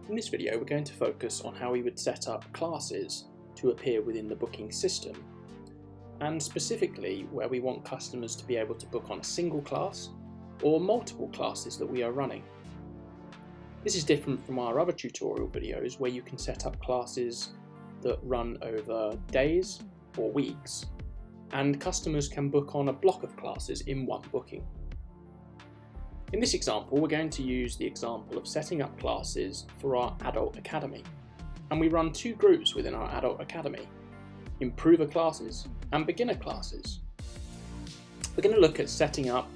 In this video, we're going to focus on how we would set up classes to appear within the booking system, and specifically where we want customers to be able to book on a single class or multiple classes that we are running. This is different from our other tutorial videos where you can set up classes that run over days or weeks, and customers can book on a block of classes in one booking. In this example, we're going to use the example of setting up classes for our Adult Academy, and we run two groups within our Adult Academy: Improver classes and Beginner classes. We're going to look at setting up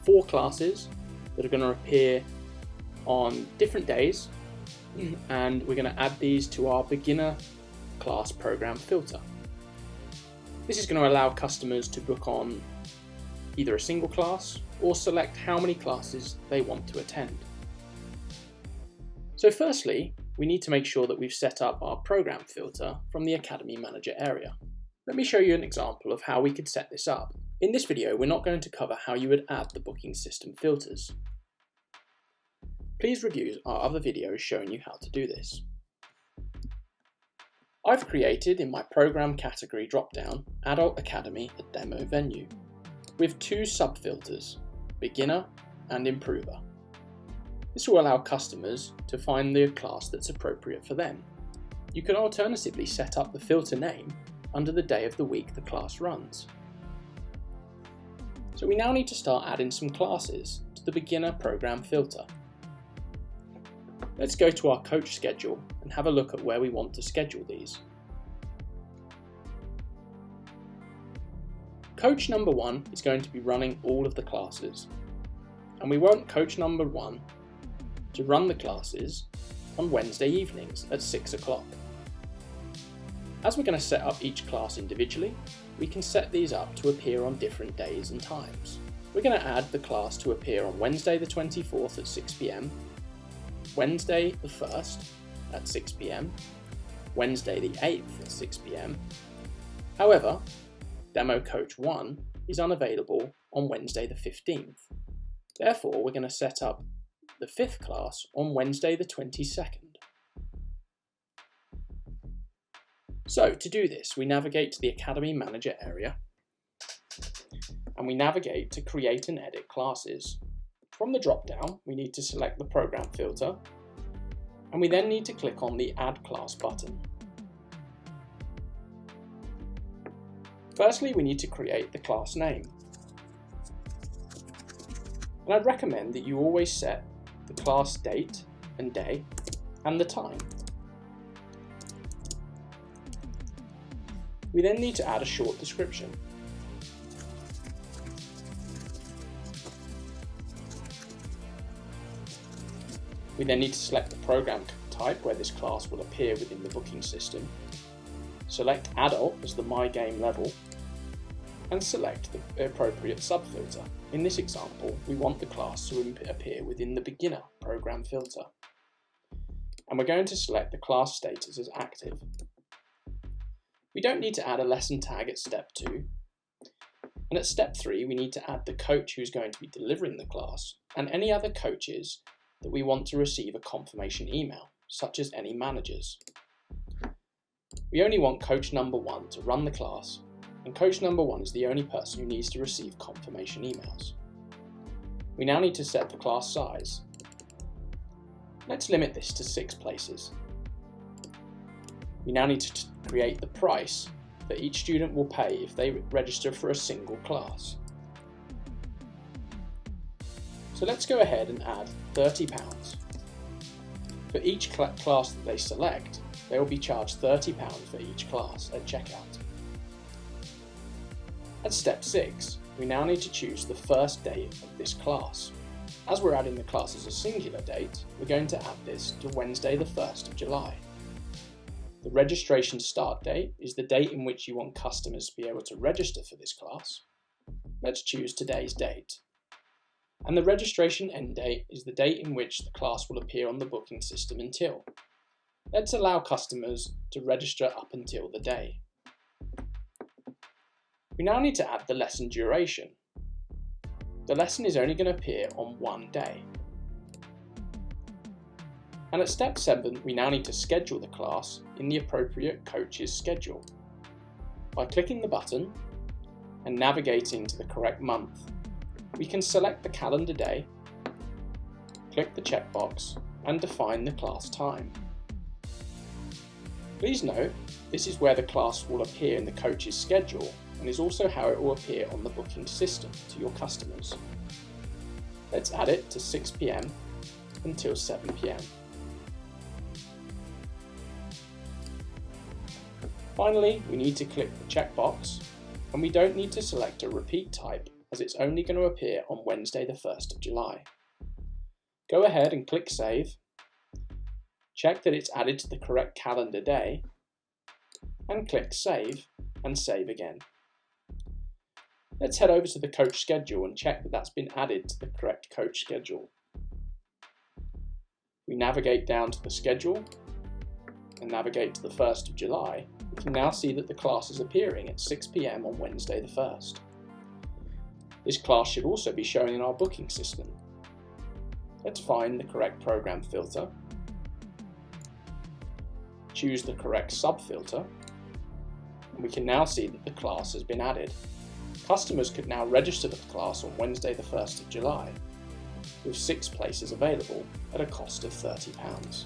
4 classes that are going to appear on different days, and we're going to add these to our Beginner class program filter. This is going to allow customers to book on either a single class or select how many classes they want to attend. So firstly, we need to make sure that we've set up our program filter from the Academy Manager area. Let me show you an example of how we could set this up. In this video, we're not going to cover how you would add the booking system filters. Please review our other videos showing you how to do this. I've created in my program category dropdown Adult Academy a demo venue with 2 sub-filters, Beginner and Improver. This will allow customers to find the class that's appropriate for them. You can alternatively set up the filter name under the day of the week the class runs. So we now need to start adding some classes to the Beginner program filter. Let's go to our coach schedule and have a look at where we want to schedule these. Coach number 1 is going to be running all of the classes, and we want coach number 1 to run the classes on Wednesday evenings at 6 o'clock. As we're going to set up each class individually, we can set these up to appear on different days and times. We're going to add the class to appear on Wednesday the 24th at 6 p.m, Wednesday the 1st at 6 p.m, Wednesday the 8th at 6 p.m. However, Demo Coach 1 is unavailable on Wednesday the 15th. Therefore, we're going to set up the 5th class on Wednesday the 22nd. So to do this, we navigate to the Academy Manager area and we navigate to Create and Edit Classes. From the drop-down, we need to select the program filter, and we then need to click on the Add Class button. Firstly, we need to create the class name. And I'd recommend that you always set the class date and day and the time. We then need to add a short description. We then need to select the program type where this class will appear within the booking system. Select Adult as the My Game level, and select the appropriate subfilter. In this example, we want the class to appear within the Beginner program filter. And we're going to select the class status as active. We don't need to add a lesson tag at step 2. And at step 3, we need to add the coach who's going to be delivering the class and any other coaches that we want to receive a confirmation email, such as any managers. We only want coach number 1 to run the class, and coach number 1 is the only person who needs to receive confirmation emails. We now need to set the class size. Let's limit this to 6 places. We now need to create the price that each student will pay if they register for a single class. So let's go ahead and add £30. For each class that they select, they will be charged £30 for each class at checkout. At step 6, we now need to choose the first date of this class. As we're adding the class as a singular date, we're going to add this to Wednesday the 1st of July. The registration start date is the date in which you want customers to be able to register for this class. Let's choose today's date. And the registration end date is the date in which the class will appear on the booking system until. Let's allow customers to register up until the day. We now need to add the lesson duration. The lesson is only going to appear on one day. And at step 7, we now need to schedule the class in the appropriate coach's schedule. By clicking the button and navigating to the correct month, we can select the calendar day, click the checkbox, and define the class time. Please note, this is where the class will appear in the coach's schedule and is also how it will appear on the booking system to your customers. Let's add it to 6 p.m. until 7 p.m. Finally, we need to click the checkbox, and we don't need to select a repeat type as it's only going to appear on Wednesday the 1st of July. Go ahead and click Save, check that it's added to the correct calendar day, and click Save and save again. Let's head over to the coach schedule and check that that's been added to the correct coach schedule. We navigate down to the schedule and navigate to the 1st of July. We can now see that the class is appearing at 6 p.m. on Wednesday the 1st. This class should also be shown in our booking system. Let's find the correct program filter, choose the correct sub-filter, and we can now see that the class has been added. Customers could now register for the class on Wednesday the 1st of July, with 6 places available at a cost of £30.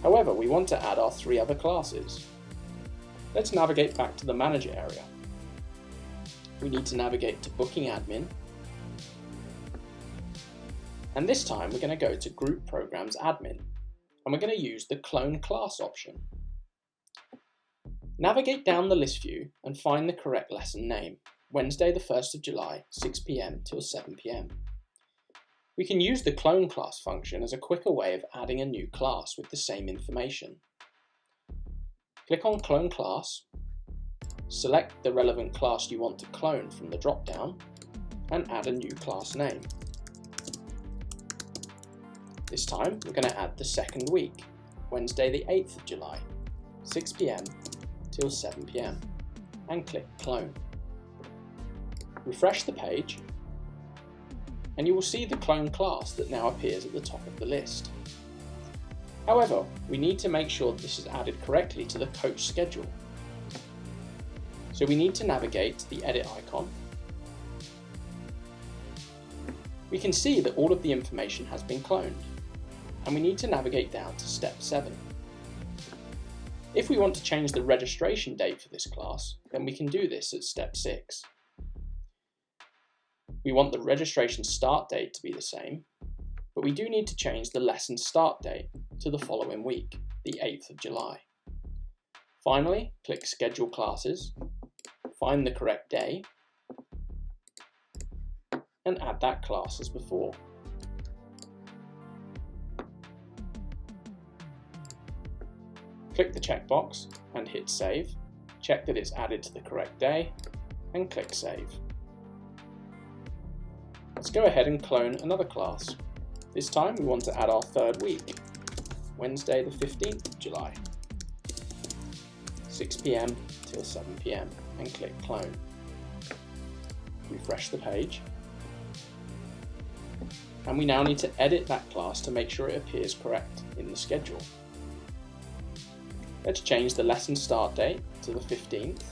However, we want to add our 3 other classes. Let's navigate back to the Manager area. We need to navigate to Booking Admin, and this time we're going to go to Group Programs Admin, and we're going to use the Clone Class option. Navigate down the list view and find the correct lesson name, Wednesday the 1st of July, 6 p.m. till 7 p.m. We can use the Clone Class function as a quicker way of adding a new class with the same information. Click on Clone Class, select the relevant class you want to clone from the drop-down, and add a new class name. This time we're going to add the second week, Wednesday the 8th of July, 6 p.m. till 7 p.m. and click Clone. Refresh the page and you will see the clone class that now appears at the top of the list. However, we need to make sure that this is added correctly to the coach schedule. So we need to navigate to the edit icon. We can see that all of the information has been cloned, and we need to navigate down to step 7. If we want to change the registration date for this class, then we can do this at step 6. We want the registration start date to be the same, but we do need to change the lesson start date to the following week, the 8th of July. Finally, click Schedule Classes, find the correct day, and add that class as before. Click the checkbox and hit Save, check that it's added to the correct day, and click Save. Let's go ahead and clone another class. This time we want to add our third week, Wednesday the 15th of July, 6 p.m. till 7 p.m. and click Clone. Refresh the page. And we now need to edit that class to make sure it appears correct in the schedule. Let's change the lesson start date to the 15th.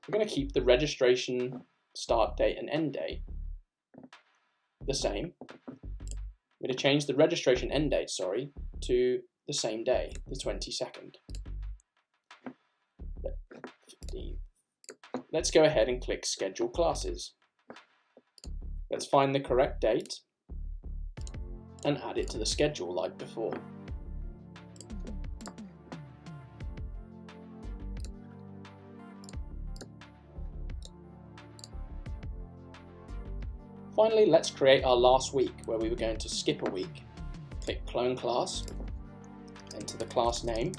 We're going to keep the registration start date and end date the same. We're going to change the registration end date, to the same day, the 22nd. Let's go ahead and click Schedule Classes. Let's find the correct date and add it to the schedule like before. Finally, let's create our last week where we were going to skip a week. Click Clone Class, enter the class name,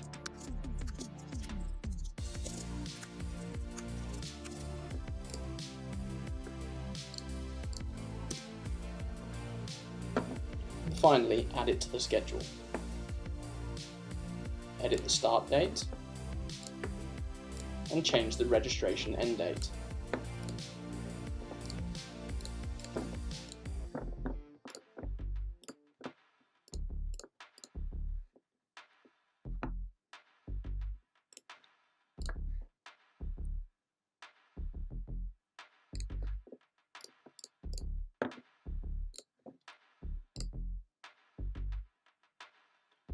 and finally add it to the schedule. Edit the start date and change the registration end date.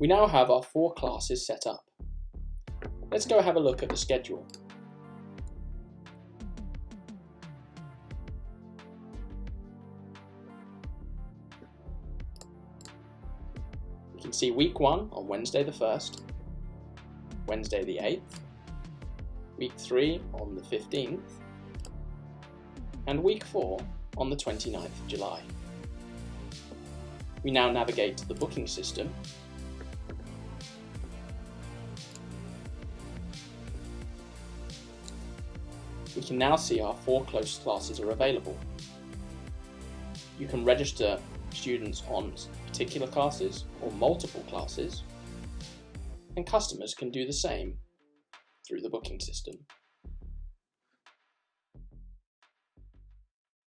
We now have our 4 classes set up. Let's go have a look at the schedule. We can see week 1 on Wednesday the 1st, Wednesday the 8th, week 3 on the 15th, and week 4 on the 29th of July. We now navigate to the booking system . We can now see our 4 closed classes are available. You can register students on particular classes or multiple classes, and customers can do the same through the booking system.